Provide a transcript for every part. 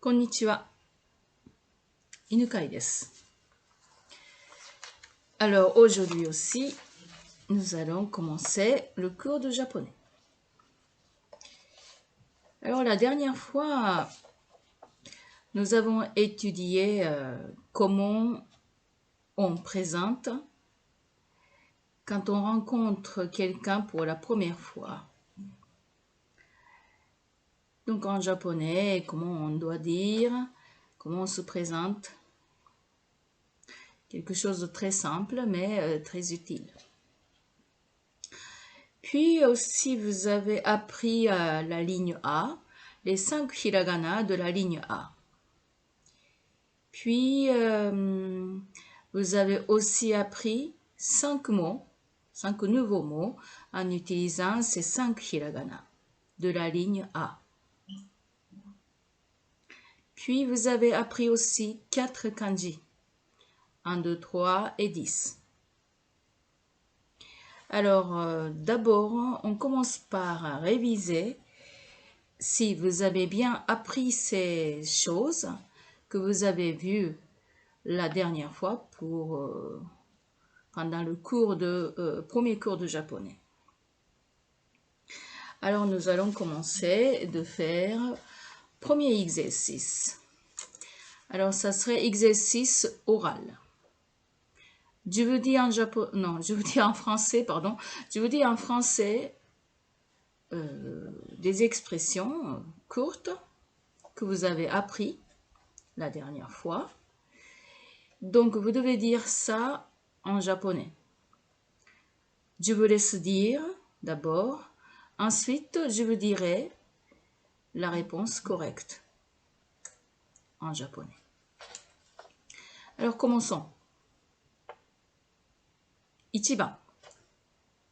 こんにちは。犬飼です。Alors aujourd'hui aussi, nous allons commencer le cours de japonais. Alors la dernière fois, nous avons étudié comment on présente quand on rencontre quelqu'un pour la première fois. Donc en japonais, comment on doit dire, comment on se présente. Quelque chose de très simple, mais très utile. Puis aussi, vous avez appris la ligne A, les 5 hiragana de la ligne A. Puis, vous avez aussi appris 5 mots, 5 nouveaux mots, en utilisant ces 5 hiragana de la ligne A. Puis, vous avez appris aussi 4 kanji, 1, 2, 3 et 10. Alors, d'abord, on commence par réviser si vous avez bien appris ces choses que vous avez vues la dernière fois pendant le premier cours de japonais. Alors, nous allons commencer de faire premier exercice. Alors, ça serait exercice oral. Je vous dis en français, pardon. Je vous dis en français des expressions courtes que vous avez appris la dernière fois. Donc, vous devez dire ça en japonais. Je vous laisse dire d'abord. Ensuite, je vous dirai la réponse correcte en japonais. Alors, commençons. Ichiban.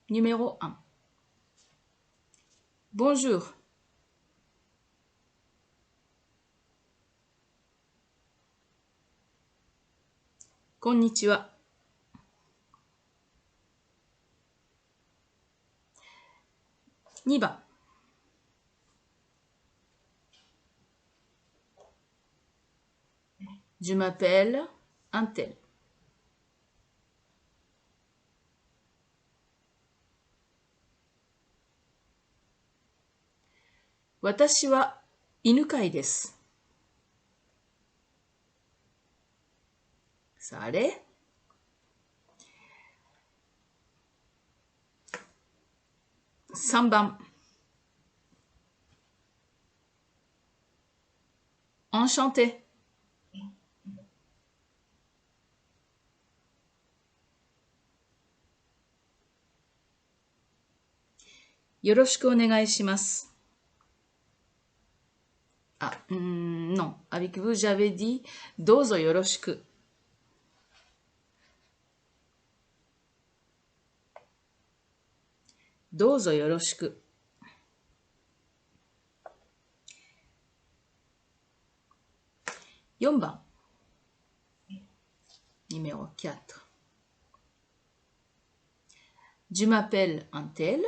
Numéro 1. Bonjour. Konnichiwa. 2番 Je m'appelle un tel. 私は犬飼です。さあ、あれ 3番 Enchanté. よろしくお願いします。Non. Avec vous, j'avais dit どうぞよろしく。どうぞよろしく。4番 Numéro 4. Je m'appelle un tel.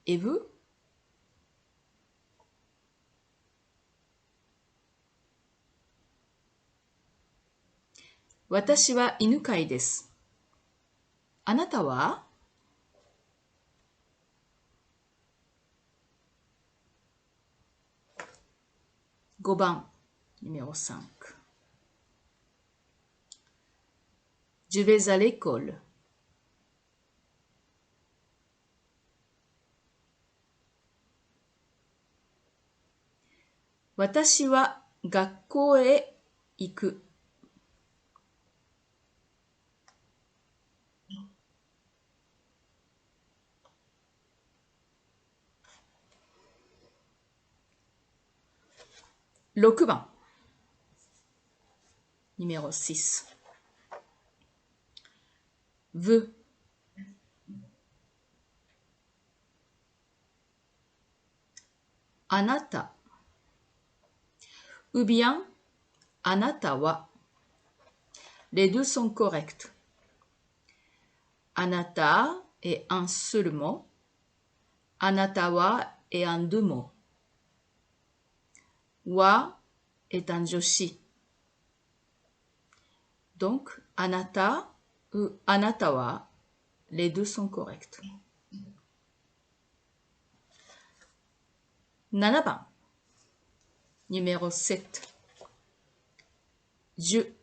Et vous? 私は犬飼です。あなたは 5番 Numéro 5. Je vais à l'école. 私は学校へ行く。6番 Numéro 6. Veux. あなた。Ou bien あなたは。Les deux sont corrects. あなた est un seul mot. あなたは est en deux mots. Wa est un joshi. Donc, anata ou anata wa, les deux sont corrects. 7番 numéro 7. Je.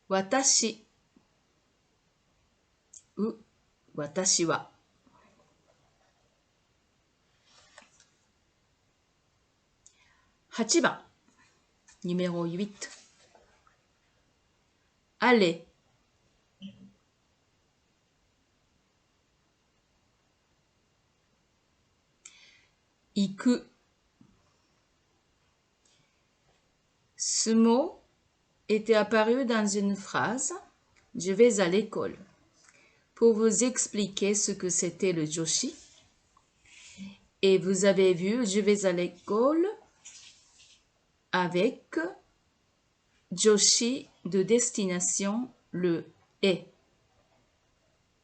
Watashi ou watashi wa. 8番 numéro 8. Aller. Iku. Ce mot était apparu dans une phrase « Je vais à l'école » pour vous expliquer ce que c'était le joshi. Et vous avez vu « Je vais à l'école » avec joshi de destination, le « e ».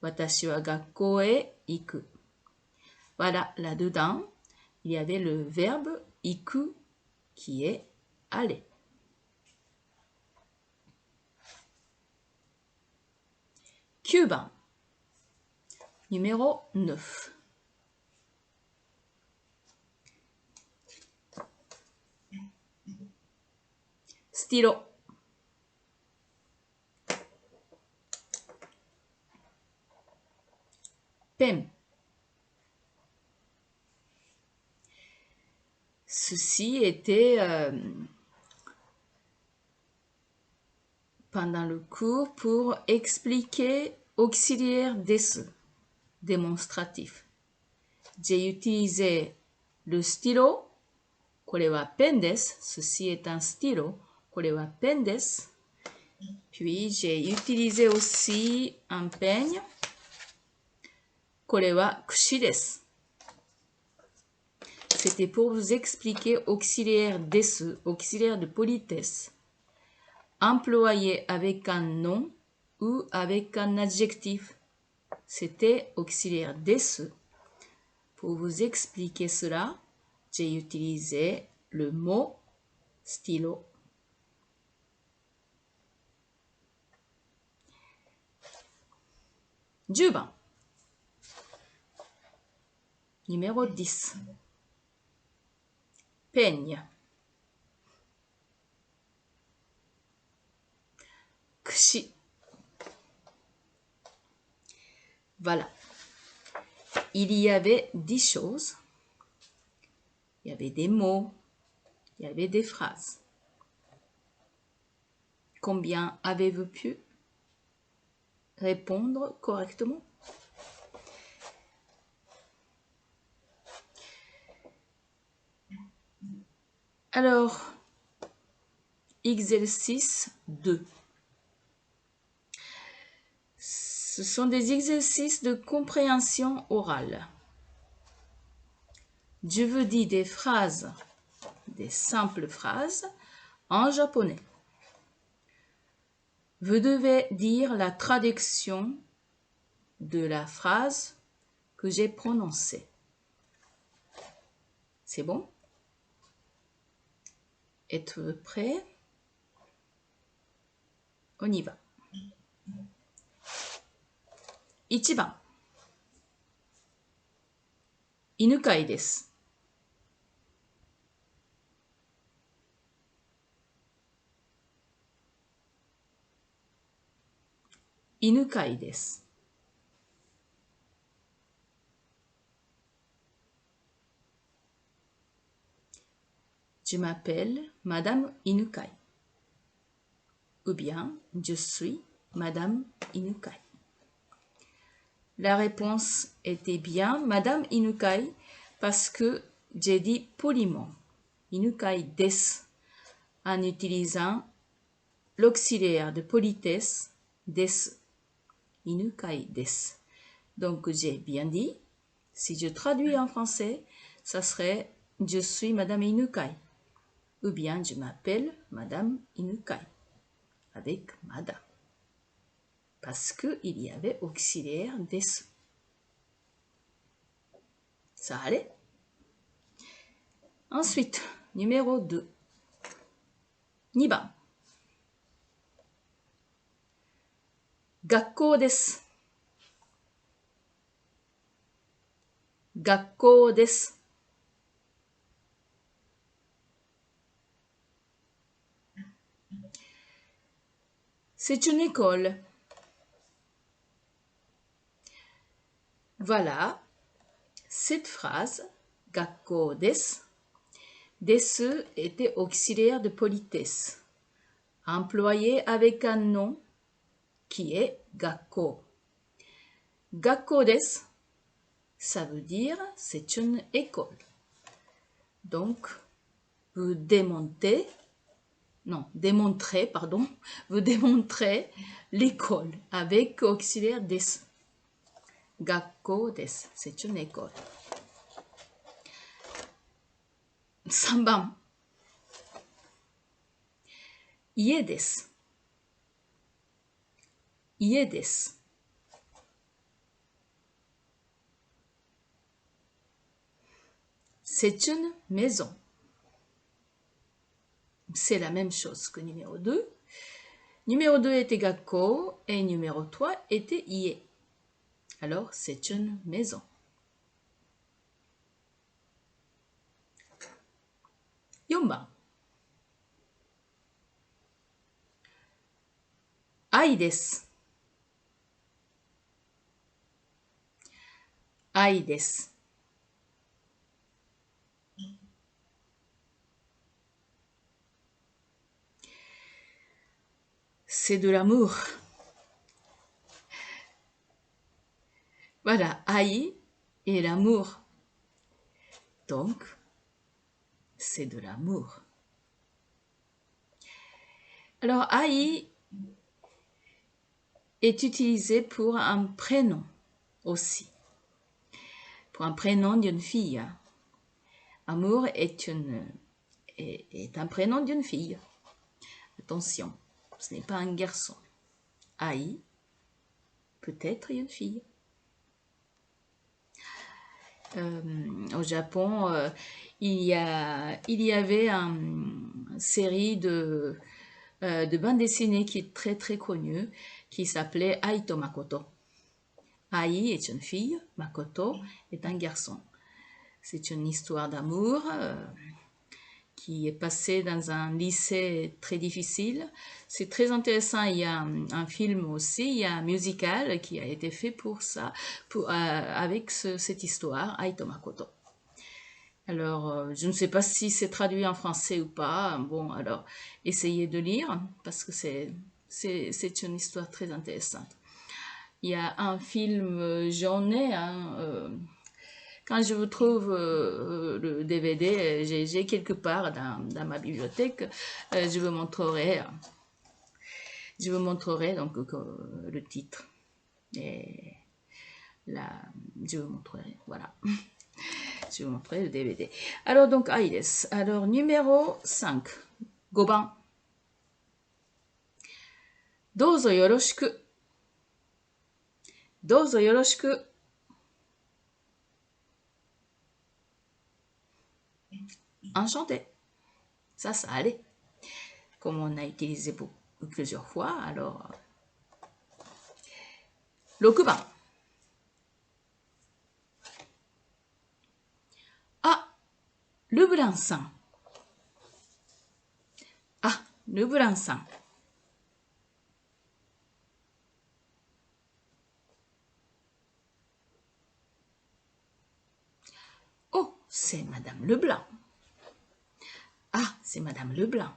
Watashi wa gakko e iku. Voilà, là-dedans, il y avait le verbe « iku » qui est « aller ». 9番 numéro 9. Stylo. Pen. Ceci était pendant le cours pour expliquer auxiliaire desu, démonstratif. J'ai utilisé le stylo, これはペンです. Ceci est un stylo, これはペンです. Puis j'ai utilisé aussi un peigne, これは櫛です. C'était pour vous expliquer auxiliaire desu, auxiliaire de politesse, employé avec un nom ou avec un adjectif. C'était auxiliaire desu. Pour vous expliquer cela, j'ai utilisé le mot stylo. Juban. Numéro 10. Peigne. Kushi. Voilà. Il y avait 10 choses. Il y avait des mots. Il y avait des phrases. Combien avez-vous pu répondre correctement? Alors, exercice 2. Ce sont des exercices de compréhension orale. Je vous dis des phrases, des simples phrases en japonais. Vous devez dire la traduction de la phrase que j'ai prononcée. C'est bon? Êtes-vous prêts? On y va. 1番 犬飼いです。犬飼いです。Je m'appelle Madame Inukai. Ou bien, je suis Madame Inukai. La réponse était bien Madame Inukai parce que j'ai dit poliment Inukai desu en utilisant l'auxiliaire de politesse desu. Inukai desu. Donc j'ai bien dit. Si je traduis en français, ça serait je suis Madame Inukai. Ou bien je m'appelle Madame Inukai. Avec Madame. Parce qu'il y avait auxiliaire desu. Ça allait. Ensuite, numéro 2. 2番。学校です。学校です。C'est une école. Voilà, cette phrase, 学校です。Des était auxiliaire de politesse, employé avec un nom qui est 学校。学校です。Ça veut dire c'est une école. Donc, vous démontrez, vous démontrez l'école avec auxiliaire des. 学校です。C'est une école. 3番。家です。家です。C'est une maison. C'est la même chose que numéro 2. Numéro 2 était 学校 et numéro 3 était 家. Alors, c'est une maison. 4番。愛です。愛です。C'est de l'amour. Voilà, ai et l'amour. Donc, c'est de l'amour. Alors, ai est utilisé pour un prénom aussi. Pour un prénom d'une fille. Amour est un prénom d'une fille. Attention, ce n'est pas un garçon. Ai peut être une fille. Au Japon, il y avait une série de bandes dessinées qui est très très connue, qui s'appelait Ai to Makoto. Ai est une fille, Makoto est un garçon. C'est une histoire d'amour qui est passée dans un lycée très difficile. C'est très intéressant. Il y a un film aussi, il y a un musical qui a été fait pour ça, avec cette histoire, Ai to Makoto. Alors, je ne sais pas si c'est traduit en français ou pas. Bon, alors, essayez de lire parce que c'est une histoire très intéressante. Il y a un film jaune, quand je vous trouve le DVD, j'ai quelque part dans ma bibliothèque, je vous montrerai donc le titre. Et là, je vous montrerai, voilà. Je vais vous montrer le DVD. Alors, donc, ai desu. Alors, numéro 5. 5番。どうぞよろしく。どうぞよろしく。Enchanté. Ça allait. Comme on a utilisé plusieurs fois, alors. 6番。Ah, le blanc sang. Ah, le blanc sang. Oh, c'est Madame Leblanc. Ah, c'est Madame Leblanc.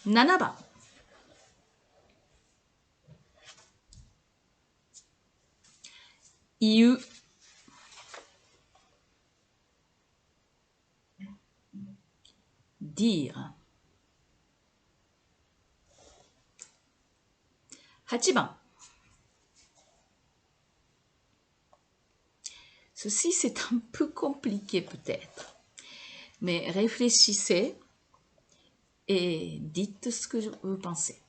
Nanaba. Iu. Dire. 8番。Ceci, c'est un peu compliqué peut-être. Mais réfléchissez et dites ce que vous pensez.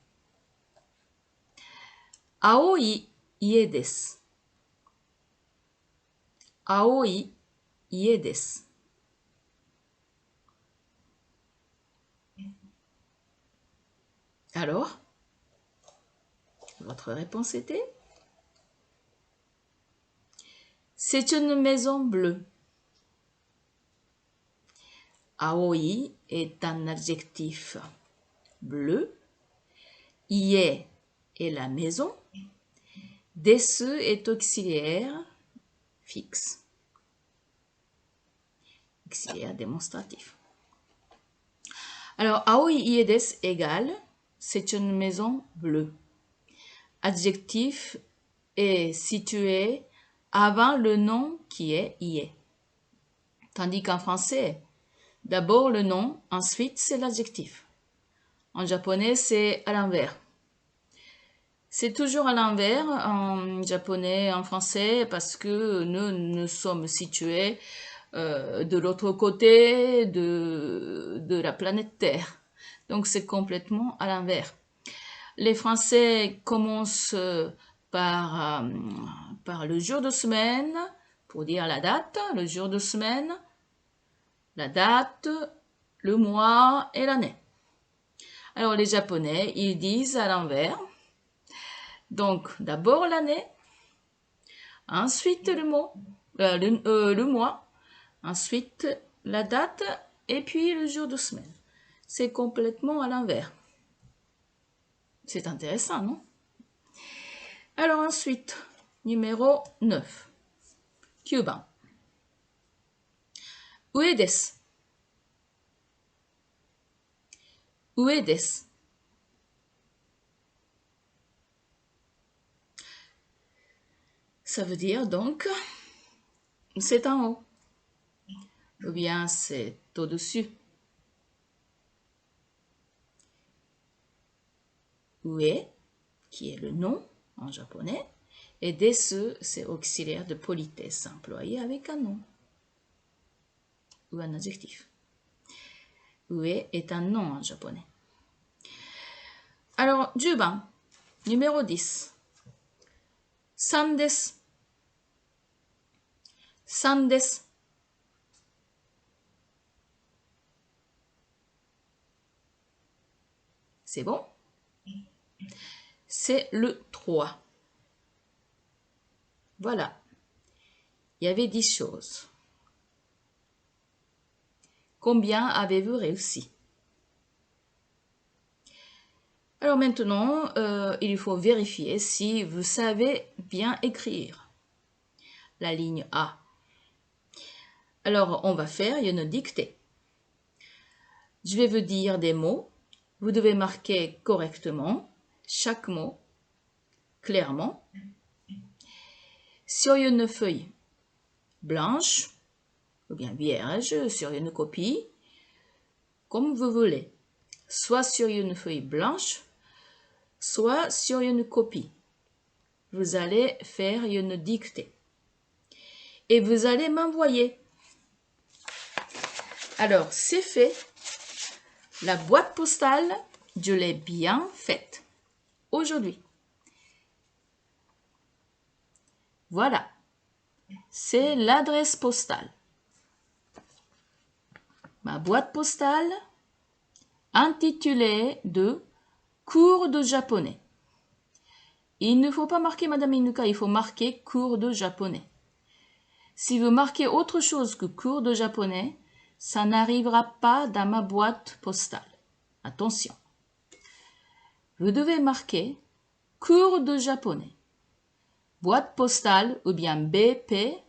Aoi 家です。青い家です。Alors, votre réponse était? C'est une maison bleue. Aoi est un adjectif bleu. Ie est la maison. Desu est auxiliaire fixe. Auxiliaire démonstratif. Alors, aoi ie desu égale, c'est une maison bleue. Adjectif est situé avant le nom qui est ie. Tandis qu'en français, d'abord le nom, ensuite c'est l'adjectif. En japonais, c'est à l'envers. C'est toujours à l'envers en japonais, en français, parce que nous sommes situés de l'autre côté de la planète Terre. Donc c'est complètement à l'envers. Les Français commencent par le jour de semaine, pour dire la date, le jour de semaine, la date, le mois et l'année. Alors les Japonais, ils disent à l'envers. Donc d'abord l'année, ensuite le mois, ensuite la date et puis le jour de semaine. C'est complètement à l'envers. C'est intéressant, non? Alors ensuite, numéro 9. 9番。上です。上です。Ça veut dire donc, c'est en haut. Ou bien c'est au-dessus. Ue, qui est le nom en japonais, et desu, c'est auxiliaire de politesse employé avec un nom ou un adjectif. Ue est un nom en japonais. Alors, 10番, numéro 10. 3です。3です。C'est bon? C'est le 3. Voilà. Il y avait 10 choses. Combien avez-vous réussi? Alors maintenant, il faut vérifier si vous savez bien écrire la ligne A. Alors, on va faire une dictée. Je vais vous dire des mots. Vous devez marquer correctement chaque mot, clairement, sur une feuille blanche, ou bien vierge, sur une copie, comme vous voulez. Soit sur une feuille blanche, soit sur une copie. Vous allez faire une dictée. Et vous allez m'envoyer. Alors, c'est fait. La boîte postale, je l'ai bien faite. Aujourd'hui. Voilà. C'est l'adresse postale. Ma boîte postale intitulée de cours de japonais. Il ne faut pas marquer Madame Inuka, il faut marquer cours de japonais. Si vous marquez autre chose que cours de japonais, ça n'arrivera pas dans ma boîte postale. Attention. Vous devez marquer cours de japonais. Boîte postale ou bien BP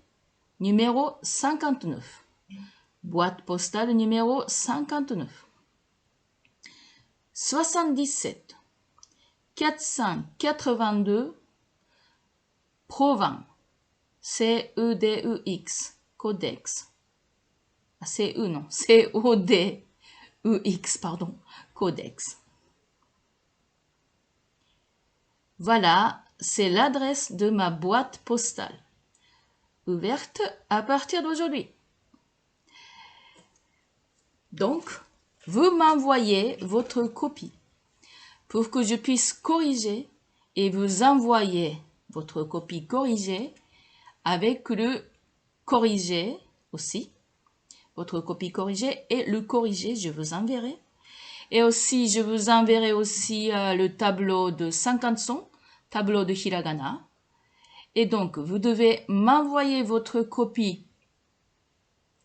numéro 59. Boîte postale numéro 59. 77 482 Provins. C-E-D-E-X. Codex. C-E non. C-O-D-E-X, pardon. Codex. Voilà, c'est l'adresse de ma boîte postale. Ouverte à partir d'aujourd'hui. Donc, vous m'envoyez votre copie pour que je puisse corriger et vous envoyer votre copie corrigée avec le corrigé aussi. Votre copie corrigée et le corrigé, je vous enverrai. Et aussi, je vous enverrai aussi le tableau de 50 sons, tableau de hiragana. Et donc, vous devez m'envoyer votre copie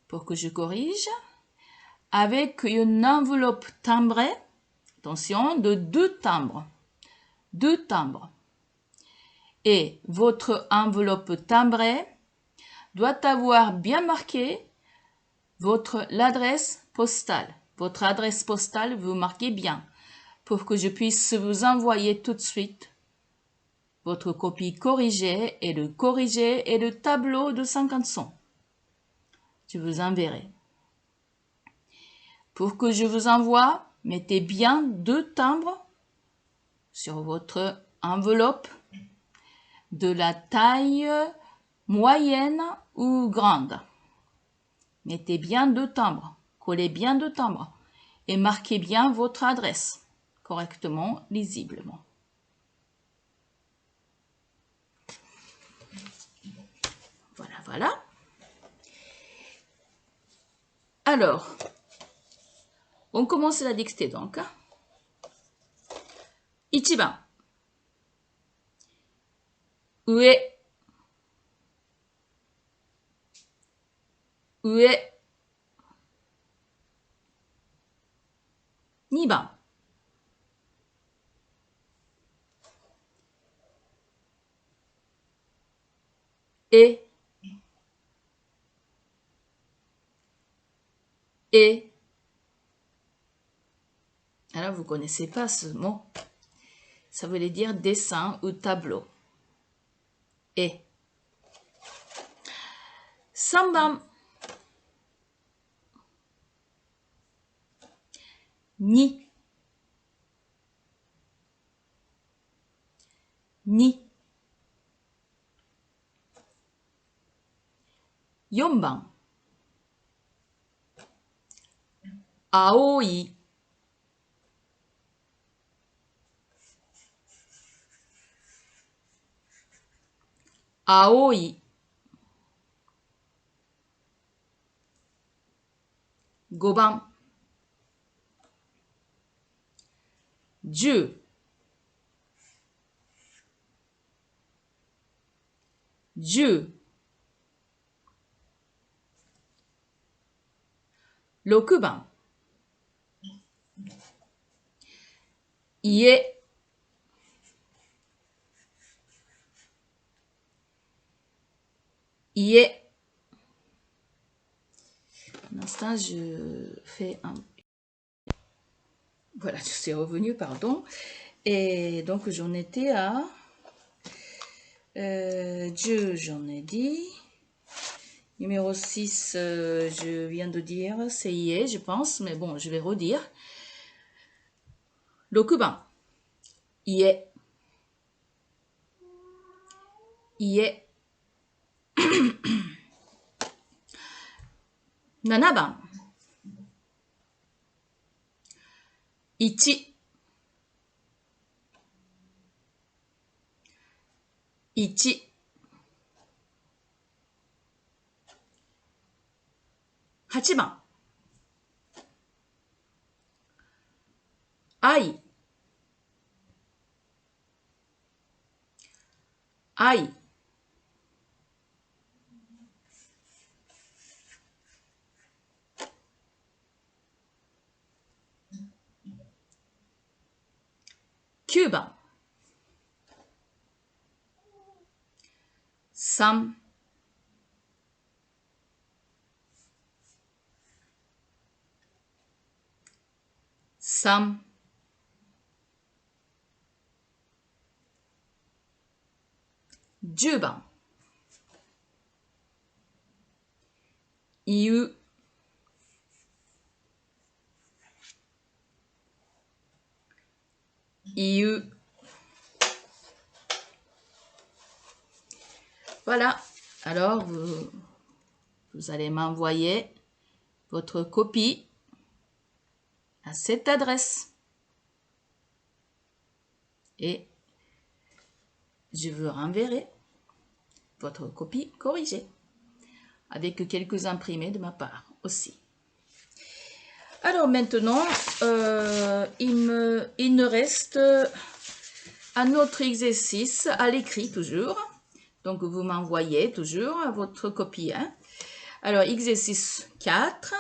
pour que je corrige avec une enveloppe timbrée, attention, de 2 timbres. 2 timbres. Et votre enveloppe timbrée doit avoir bien marqué l'adresse postale. Votre adresse postale, vous marquez bien pour que je puisse vous envoyer tout de suite votre copie corrigée et le tableau de 50 sons. Je vous enverrai. Pour que je vous envoie, mettez bien 2 timbres sur votre enveloppe de la taille moyenne ou grande. Mettez bien 2 timbres, collez bien 2 timbres et marquez bien votre adresse correctement, lisiblement. Voilà, voilà. Alors, on commence la dictée donc. 1番。上。上。2番。et, et. Alors, vous ne connaissez pas ce mot. Ça voulait dire dessin ou tableau. Et. 3番。2。2。4番。青い。青い。5番。10。10。6番。家。家。Un instant, je fais un... Voilà, je suis revenue, pardon. Et donc, j'en étais à... Dieu, j'en ai dit. Numéro 6, je viens de dire, c'est IE, je pense, mais bon, je vais redire. 6番、家。家。7番。1。1。8番。愛。愛。9番。3。3。10番。言う。言う。Voilà. Alors, vous allez m'envoyer votre copie à cette adresse. Et je vous renverrai votre copie corrigée avec quelques imprimés de ma part aussi. Alors maintenant, il me reste un autre exercice à l'écrit toujours. Donc vous m'envoyez toujours votre copie. Hein. Alors exercice 4,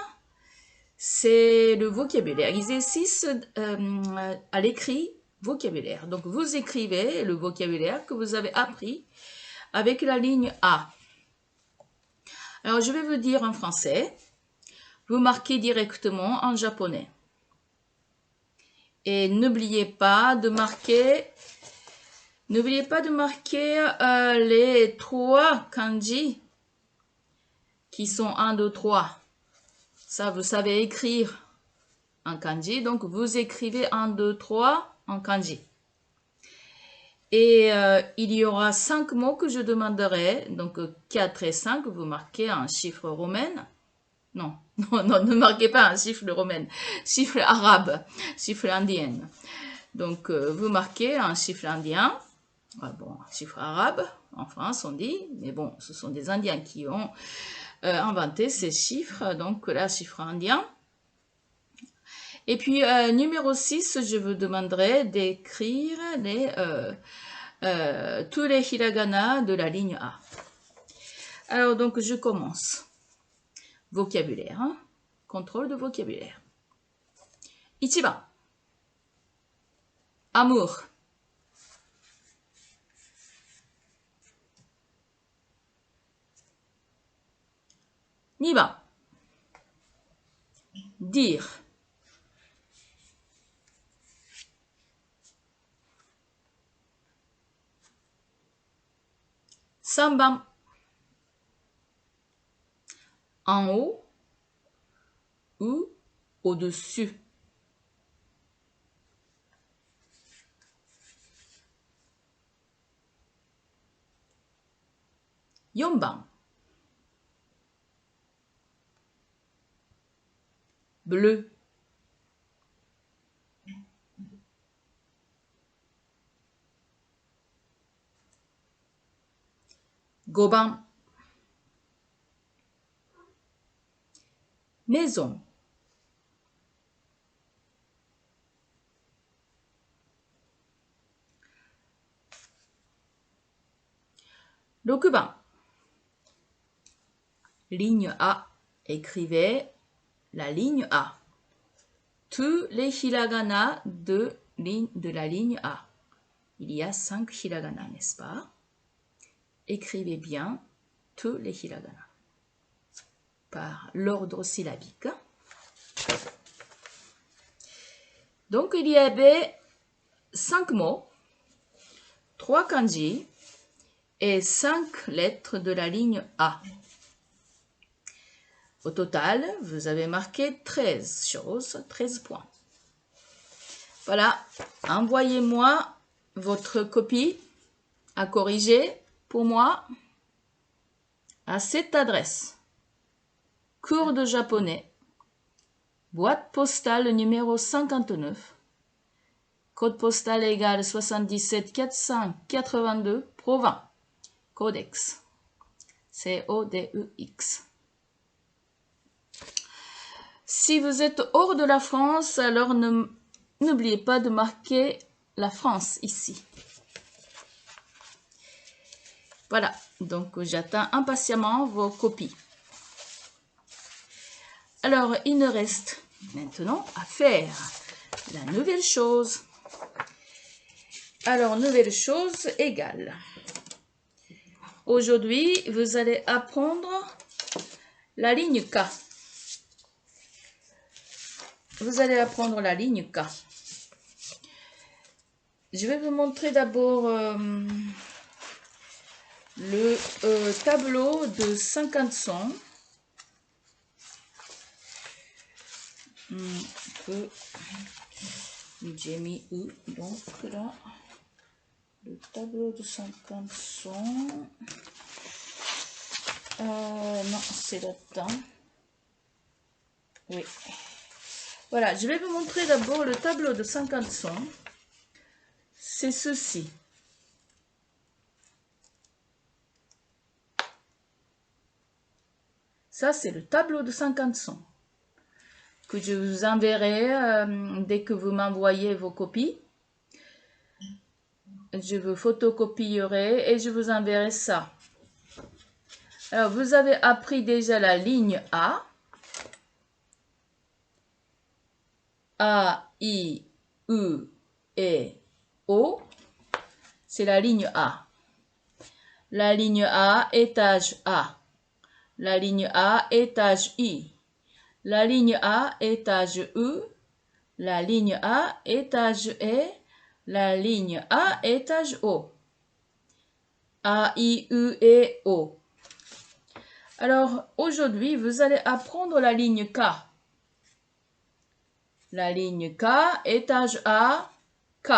c'est le vocabulaire. Exercice à l'écrit, vocabulaire. Donc vous écrivez le vocabulaire que vous avez appris avec la ligne A. Alors je vais vous dire en français. Vous marquez directement en japonais. Et n'oubliez pas de marquer les 3 kanji qui sont 1, 2, 3. Ça, vous savez écrire en kanji. Donc, vous écrivez 1, 2, 3 en kanji. Et il y aura 5 mots que je demanderai. Donc, 4 et 5, vous marquez un chiffre romain. Non, ne marquez pas un chiffre romain. Chiffre arabe, chiffre indien. Donc, vous marquez un chiffre indien. Bon, chiffre arabe, en France on dit, mais bon, ce sont des Indiens qui ont inventé ces chiffres, donc là, chiffre indien. Et puis, numéro 6, je vous demanderai d'écrire tous les hiragana de la ligne A. Alors, donc, je commence. Vocabulaire, hein? Contrôle de vocabulaire. 1番 amour. 2番 dire. 3番 en haut ou au-dessus. 4番 bleu. 5番 maison. 6番 ligne A. Écrivez la ligne A. Tous les hiragana de la ligne A. Il y a 5 hiragana, n'est-ce pas? Écrivez bien tous les hiragana par l'ordre syllabique. Donc, il y avait 5 mots, 3 kanji et 5 lettres de la ligne A. Au total, vous avez marqué 13 choses, 13 points. Voilà, envoyez-moi votre copie à corriger pour moi à cette adresse. Cours de japonais, boîte postale numéro 59, code postal égal 77 482, Provins, Codex, C-O-D-E-X. Si vous êtes hors de la France, alors n'oubliez pas de marquer la France ici. Voilà, donc j'attends impatiemment vos copies. Alors, il nous reste maintenant à faire la nouvelle chose. Alors, nouvelle chose égale. Aujourd'hui, vous allez apprendre la ligne K. Vous allez apprendre la ligne K. Je vais vous montrer d'abord le tableau de 50 sons. J'ai mis où donc là le tableau de 50 sons. Non, c'est là-dedans. Oui. Voilà, je vais vous montrer d'abord le tableau de 50 sons. C'est ceci. Ça, c'est le tableau de 50 sons que je vous enverrai dès que vous m'envoyez vos copies. Je vous photocopierai et je vous enverrai ça. Alors, vous avez appris déjà la ligne A. A, I, U, E, O. C'est la ligne A. La ligne A, étage A. La ligne A, étage I. La ligne A, étage U. La ligne A, étage E. La ligne A, étage O. A, I, U, E, O. Alors, aujourd'hui, vous allez apprendre la ligne K. La ligne K, étage A, K.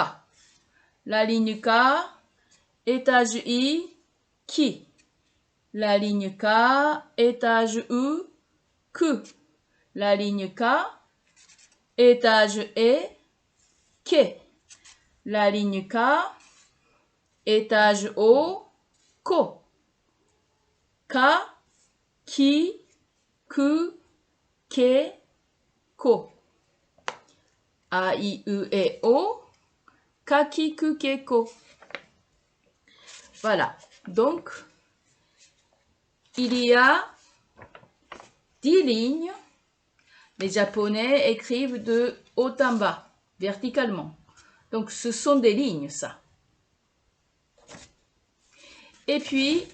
La ligne K, étage I, Ki. La ligne K, étage U, Ku. La ligne K, étage E, Ke. La ligne K, étage O, Ko. Ka, Ki, Ku, Ke, Ko. A, I, U, E, O. Ka, Ki, Ku, Ke, Ko. Voilà. Donc, il y a 10 lignes. Les Japonais écrivent de haut en bas, verticalement. Donc, ce sont des lignes, ça. Et puis,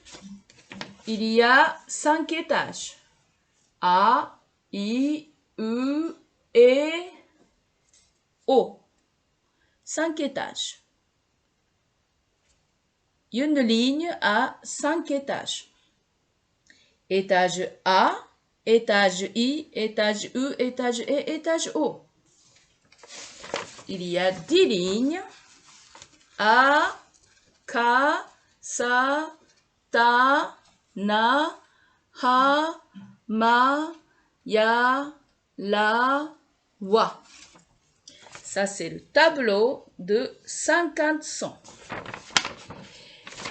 il y a 5 étages. A, I, U, E, O. 5 étages. Une ligne a 5 étages. Étage A, étage I, étage U, étage E, étage O. Il y a 10 lignes. A, Ka, Sa, Ta, Na, Ha, Ma, Ya, La, Wa. Ça, c'est le tableau de 50 sons.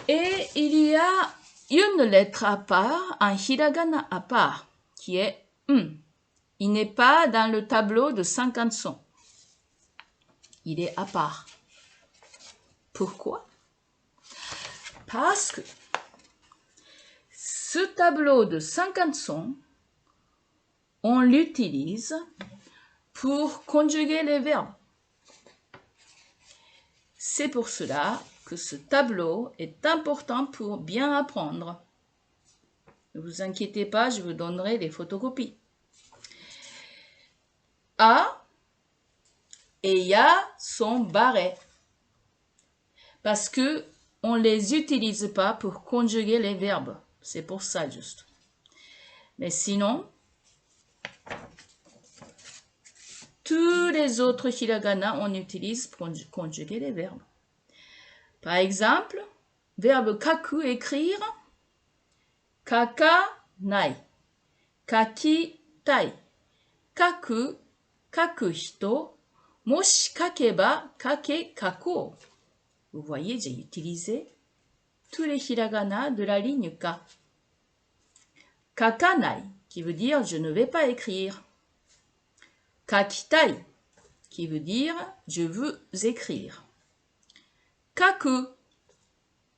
Et il y a une lettre à part, un hiragana à part, qui est Il n'est pas dans le tableau de 50 sons. Il est à part. Pourquoi? Parce que ce tableau de 50 sons, on l'utilise pour conjuguer les verbes. C'est pour cela que ce tableau est important pour bien apprendre. Ne vous inquiétez pas, je vous donnerai les photocopies. A et Ya sont barrés parce que on les utilise pas pour conjuguer les verbes. C'est pour ça juste. Mais sinon, tous les autres hiragana, on utilise pour conjuguer les verbes. Par exemple, verbe kaku, écrire, kakanai, kakitai, kaku, kakuhito, moshi kakeba, kake, kako. Vous voyez, j'ai utilisé tous les hiragana de la ligne K. Kakanai, qui veut dire je ne vais pas écrire. Kakitai, qui veut dire je veux écrire. Kaku,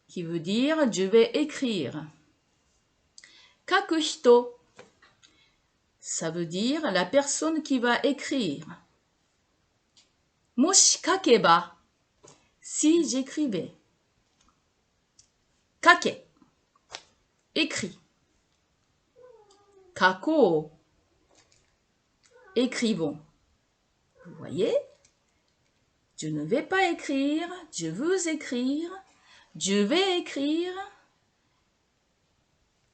qui veut dire je vais écrire. Kakuhito, ça veut dire la personne qui va écrire. Moshi kakeba, si j'écrivais. Kake, écrit. Kako, écrivons. Vous voyez? Je ne vais pas écrire, je veux écrire, je vais écrire.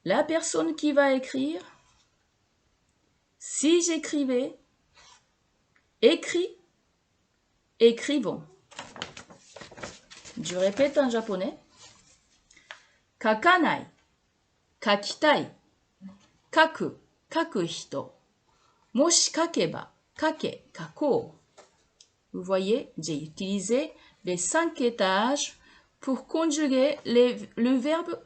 La personne qui va écrire, si j'écrivais, écrit, écrivons. Je répète en japonais. Kakanai, kakitai, kaku, kakuhito. Moshi kakeba, kake, kako. Vous voyez, j'ai utilisé les 5 étages pour conjuguer le verbe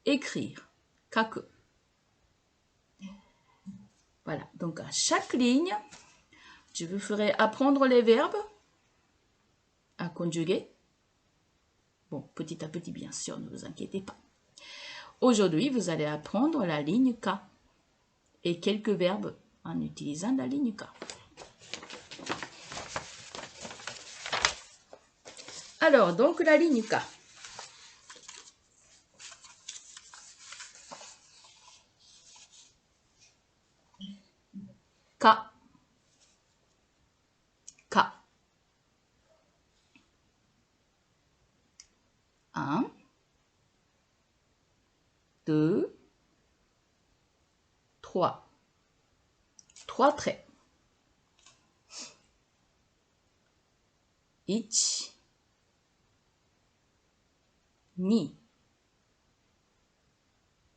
écrire. Kaku. Voilà, donc à chaque ligne, je vous ferai apprendre les verbes à conjuguer. Bon, petit à petit, bien sûr, ne vous inquiétez pas. Aujourd'hui, vous allez apprendre la ligne K et quelques verbes en utilisant la ligne K. Alors, donc la ligne K. K. K. 1, 2, 3. 3 traits. 1, 2,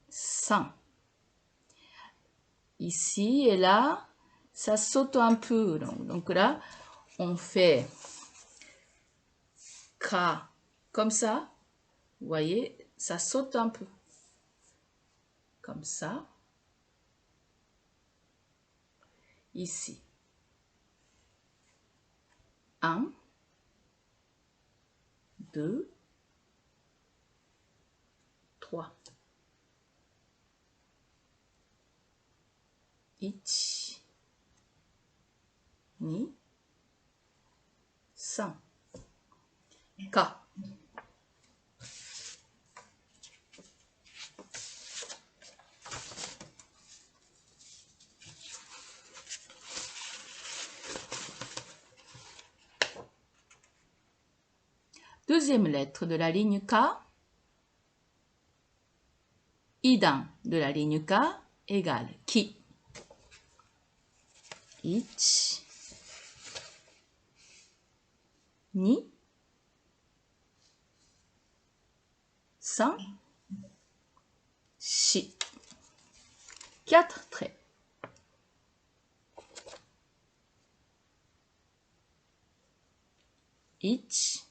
3. Ici et là, ça saute un peu. Donc là, on fait K comme ça. Vous voyez, ça saute un peu. Comme ça. Ici. 1, 2, 3. 1, 2, 3. K. Deuxième lettre de la ligne K. I1 de la ligne K égale qui. 1, 2, 3, 4. 4 traits. 1,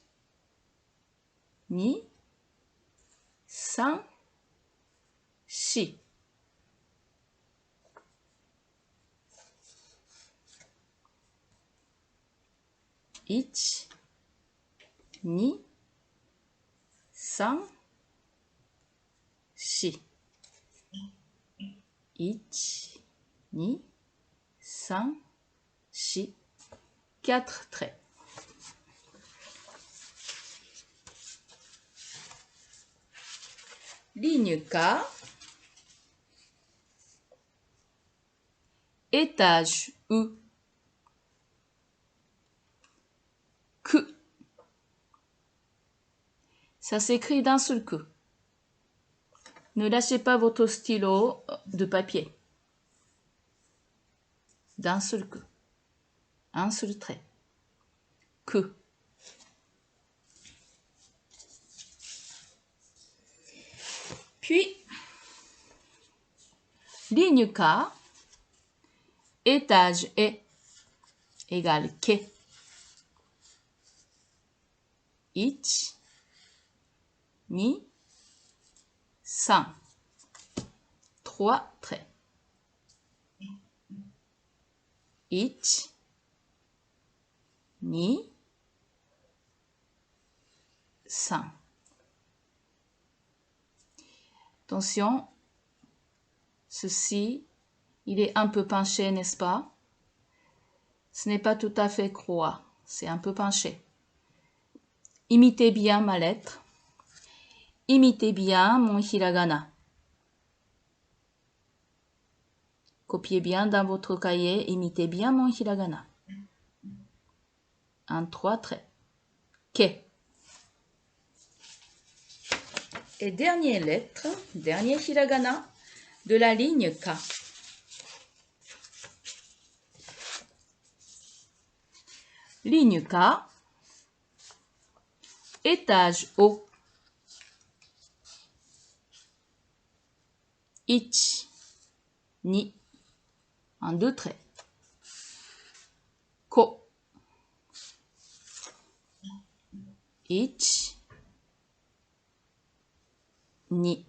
2, 3, 4. 1, 2, 3, 4. 1, 2, 3, 4. 4 traits. Ligne K. Étage U. Que. Ça s'écrit d'un seul que. Ne lâchez pas votre stylo de papier. D'un seul que. Un seul trait. Que. Puis, ligne K, étage E égale que. 1, 2, 3. 3 traits. 1, 2, 3. Attention, ceci, il est un peu penché, n'est-ce pas? Ce n'est pas tout à fait croix, c'est un peu penché. Imitez bien ma lettre. Imitez bien mon hiragana. Copiez bien dans votre cahier, imitez bien mon hiragana. 1, 3 traits. Ke. Et dernière lettre, dernier hiragana de la ligne K. Ligne K, étage O. 1, 2, en 2 traits. Ko. 1, 2.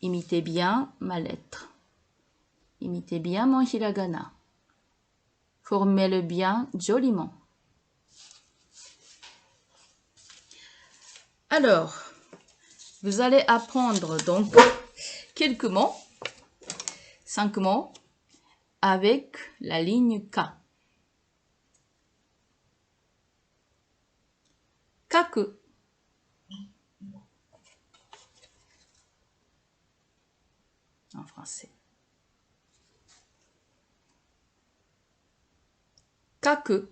Imitez bien ma lettre. Imitez bien mon hiragana. Formez-le bien joliment. Alors, vous allez apprendre donc quelques mots, 5 mots, avec la ligne K. Kaku. En français. Kaku.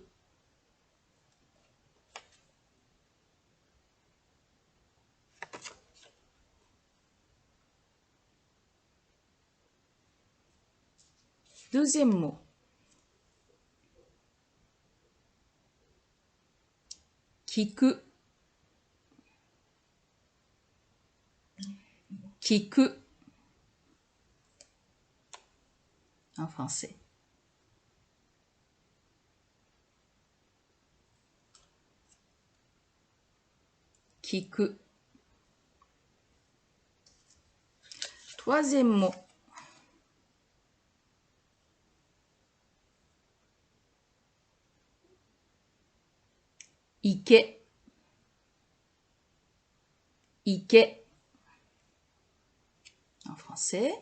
Deuxième mot. Kiku. Kiku. En français. Kiku. Troisième mot. Ike. Ike. En français.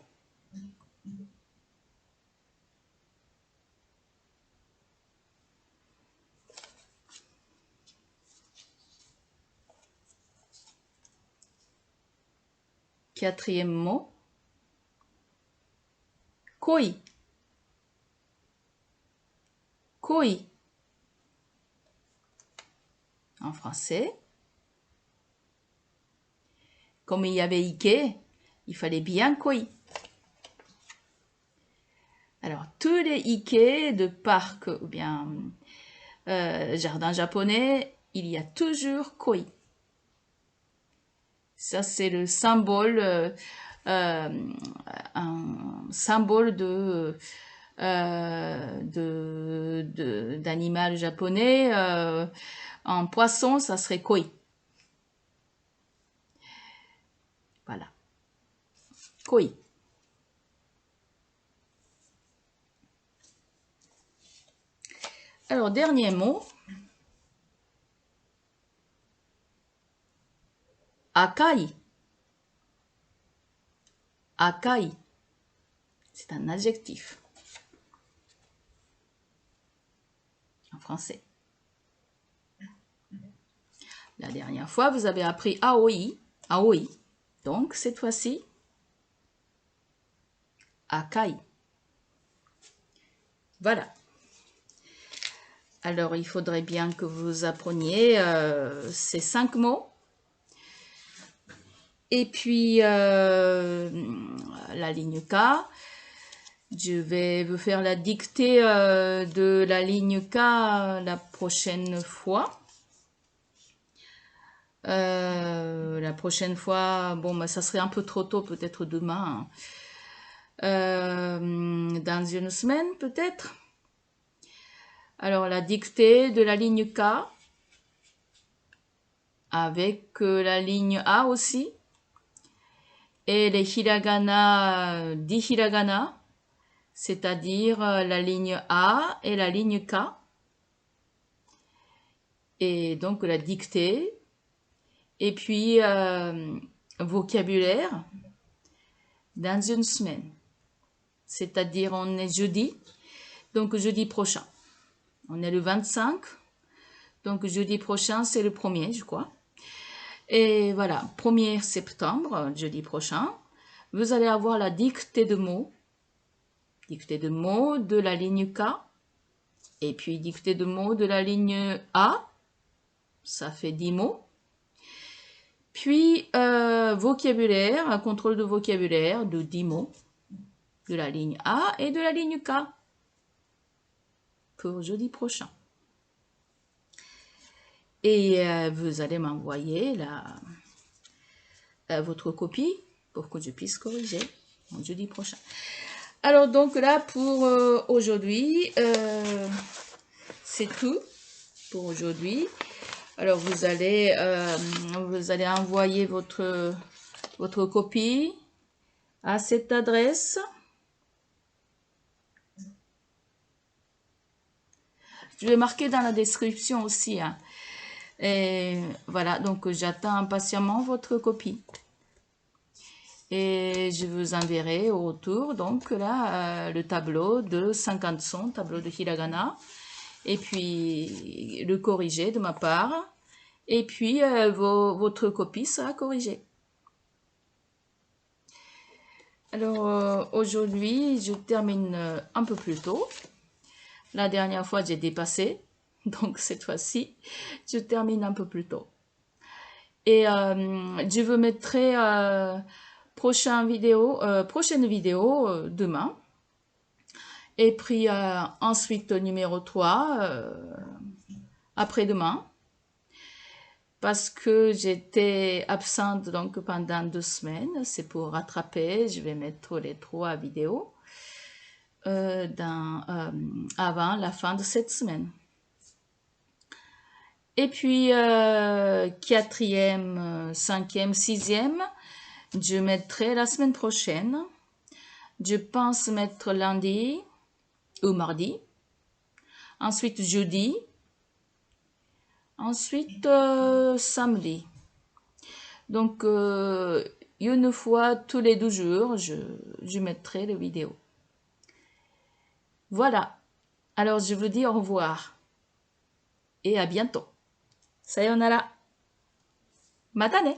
Quatrième mot. Koi. Koi. En français. Comme il y avait Ike, il fallait bien Koi. Alors, tous les Ike de parc ou bien jardin japonais, il y a toujours Koi. Ça, c'est le symbole, un symbole d'animal japonais. En poisson, ça serait koi. Voilà. Koi. Alors, dernier mot. Akai. Akai. C'est un adjectif. En français. La dernière fois, vous avez appris aoi. Aoi. Donc, cette fois-ci, akai. Voilà. Alors, il faudrait bien que vous appreniez ces 5 mots. Et puis, la ligne K. Je vais vous faire la dictée de la ligne K la prochaine fois. La prochaine fois, bon, bah, ça serait un peu trop tôt, peut-être demain. Dans une semaine, peut-être. Alors, la dictée de la ligne K avec la ligne A aussi. Et les hiragana, 10 hiragana, c'est-à-dire la ligne A et la ligne K. Et donc la dictée. Et puis vocabulaire dans une semaine. C'est-à-dire on est jeudi, donc jeudi prochain. On est le 25, donc jeudi prochain c'est le 1er, je crois. Et voilà, 1er septembre, jeudi prochain, vous allez avoir la dictée de mots de la ligne K, et puis dictée de mots de la ligne A, ça fait 10 mots. Puis vocabulaire, un contrôle de vocabulaire de 10 mots de la ligne A et de la ligne K pour jeudi prochain. Et vous allez m'envoyer votre copie pour que je puisse corriger jeudi prochain. Alors donc là pour aujourd'hui, c'est tout pour aujourd'hui. Alors vous allez envoyer votre copie à cette adresse. Je vais marquer dans la description aussi. Hein. Et voilà, donc j'attends impatiemment votre copie. Et je vous enverrai au retour, donc là, le tableau de 50 sons, tableau de hiragana. Et puis le corrigé de ma part. Et puis votre copie sera corrigée. Alors aujourd'hui, je termine un peu plus tôt. La dernière fois, j'ai dépassé. Donc cette fois-ci, je termine un peu plus tôt. Et je vous mettrai prochaine vidéo demain. Et puis ensuite numéro 3 après-demain. Parce que j'étais absente donc pendant 2 semaines. C'est pour rattraper. Je vais mettre les 3 vidéos avant la fin de cette semaine. Et puis, 4e, 5e, 6e, je mettrai la semaine prochaine. Je pense mettre lundi ou mardi. Ensuite, jeudi. Ensuite, samedi. Donc, une fois tous les 2 jours, je mettrai les vidéos. Voilà. Alors, je vous dis au revoir. Et à bientôt. Sayonara. Mata ne.